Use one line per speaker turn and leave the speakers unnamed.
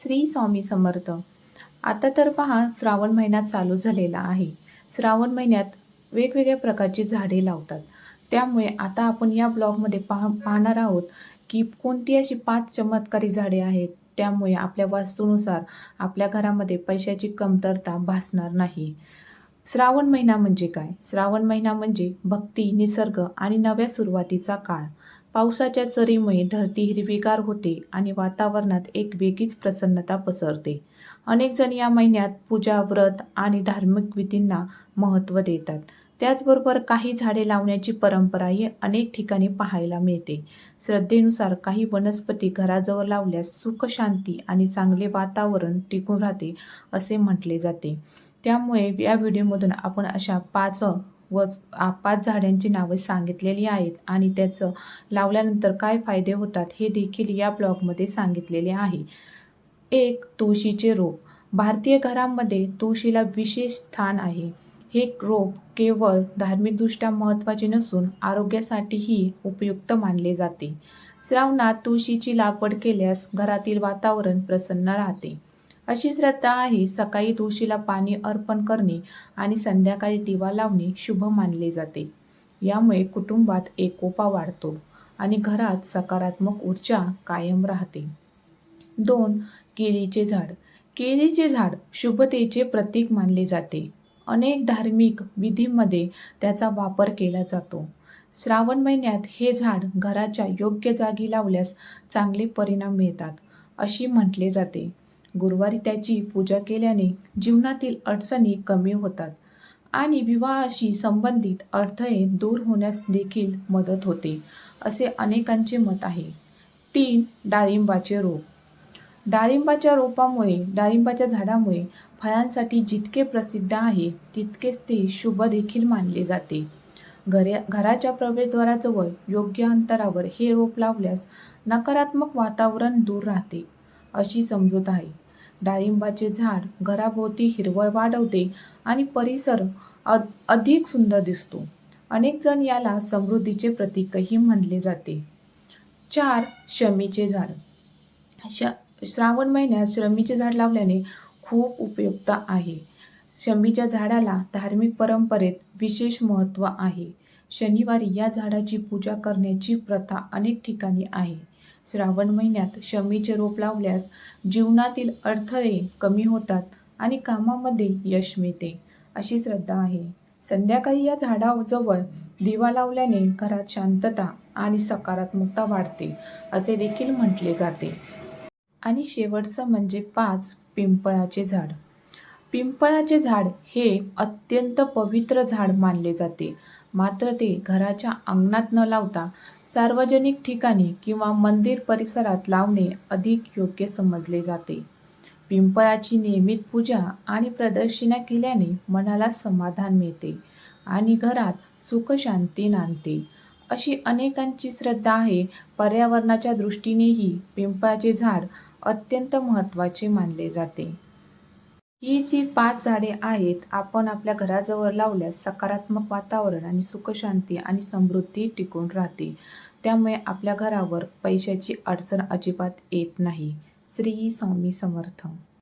श्री स्वामी समर्थ. आता तर पहा श्रावण महिना चालू झालेला आहे. श्रावण महिन्यात वेगवेगळ्या प्रकारची झाडे लावतात. त्यामुळे आता आपण या ब्लॉगमध्ये पाहणार आहोत की कोणती अशी 5 चमत्कारी झाडे आहेत. त्यामुळे आपल्या वास्तूनुसार आपल्या घरामध्ये पैशाची कमतरता भासणार नाही. श्रावण महिना म्हणजे काय? श्रावण महिना म्हणजे भक्ती, निसर्ग आणि नव्या सुरुवातीचा काळ. पावसाच्या सरीमुळे धरती हिरवीगार होते आणि वातावरणात एक वेगळीच प्रसन्नता पसरते. अनेक जण या महिन्यात पूजा, व्रत आणि धार्मिक विधींना महत्त्व देतात. त्याचबरोबर काही झाडे लावण्याची परंपराही अनेक ठिकाणी पाहायला मिळते. श्रद्धेनुसार काही वनस्पती घराजवळ लावल्यास सुख, शांती आणि चांगले वातावरण टिकून राहते असे म्हटले जाते. त्यामुळे या व्हिडिओमधून आपण अशा 5 झाडांची नावे सांगितलेली आहेत आणि त्याचं लावल्यानंतर काय फायदे होतात हे देखील या ब्लॉगमध्ये सांगितलेले आहे. 1. तुळशीचे रोप. भारतीय घरांमध्ये तुळशीला विशेष स्थान आहे. हे रोप केवळ धार्मिकदृष्ट्या महत्त्वाचे नसून आरोग्यासाठीही उपयुक्त मानले जाते. श्रावणात तुळशीची लागवड केल्यास घरातील वातावरण प्रसन्न राहते. अशी श्रद्धा आहे. सकाळी तुळशीला पाणी अर्पण करणे आणि संध्याकाळी दिवा लावणे शुभ मानले जाते. यामुळे कुटुंबात एकोपा वाढतो आणि घरात सकारात्मक ऊर्जा कायम राहते. 2. केळीचे झाड. केळीचे झाड शुभतेचे प्रतीक मानले जाते. अनेक धार्मिक विधींमध्ये त्याचा वापर केला जातो. श्रावण महिन्यात हे झाड घराच्या योग्य जागी लावल्यास चांगले परिणाम मिळतात अशी म्हटले जाते. गुरुवारी त्याची पूजा केल्याने जीवनातील अडचणी कमी होतात आणि विवाहाशी संबंधित अडथळे दूर होण्यास देखील मदत होते असे अनेकांचे मत आहे. 3. डाळिंबाचे रोप. डाळिंबाच्या झाडामुळे फळांसाठी जितके प्रसिद्ध आहे तितकेच ते शुभ देखील मानले जाते. घराच्या प्रवेशद्वाराजवळ योग्य अंतरावर हे रोप लावल्यास नकारात्मक वातावरण दूर राहते अशी समजूत आहे. डाळिंबाचे झाड घराभोवती हिरवळ वाढवते आणि परिसर अधिक सुंदर दिसतो. अनेक जण याला समृद्धीचे प्रतीकही मानले जाते. 4. शमीचे झाड. श्रावण महिन्यात शमीचे झाड लावल्याने खूप उपयुक्त आहे. शमीच्या झाडाला धार्मिक परंपरेत विशेष महत्त्व आहे. शनिवारी या झाडाची पूजा करण्याची प्रथा अनेक ठिकाणी आहे. श्रावण महिन्यात शमीचे रोप लावल्यास जीवनातील अडथळे कमी होतात आणि कामामध्ये यश मिळते अशी श्रद्धा आहे. संध्याकाळी या झाडाजवळ दिवा लावल्याने घरात शांतता आणि सकारात्मकता वाढते असे देखील म्हटले जाते. आणि शेवटचं म्हणजे 5. पिंपळाचे झाड. पिंपळाचे झाड हे अत्यंत पवित्र झाड मानले जाते. मात्र ते घराच्या अंगणात न लावता सार्वजनिक ठिकाणी किंवा मंदिर परिसरात लावणे अधिक योग्य समजले जाते. पिंपळाची नियमित पूजा आणि प्रदक्षिणा केल्याने मनाला समाधान मिळते आणि घरात सुख शांती नांदते अशी अनेकांची श्रद्धा आहे. पर्यावरणाच्या दृष्टीनेही पिंपळाचे झाड अत्यंत महत्त्वाचे मानले जाते. ही जी 5 झाडे आहेत आपण आपल्या घराजवळ लावल्यास सकारात्मक वातावरण आणि सुखशांती आणि समृद्धी टिकून राहते. त्यामुळे आपल्या घरावर पैशाची अडचण अजिबात येत नाही. श्री स्वामी समर्थ.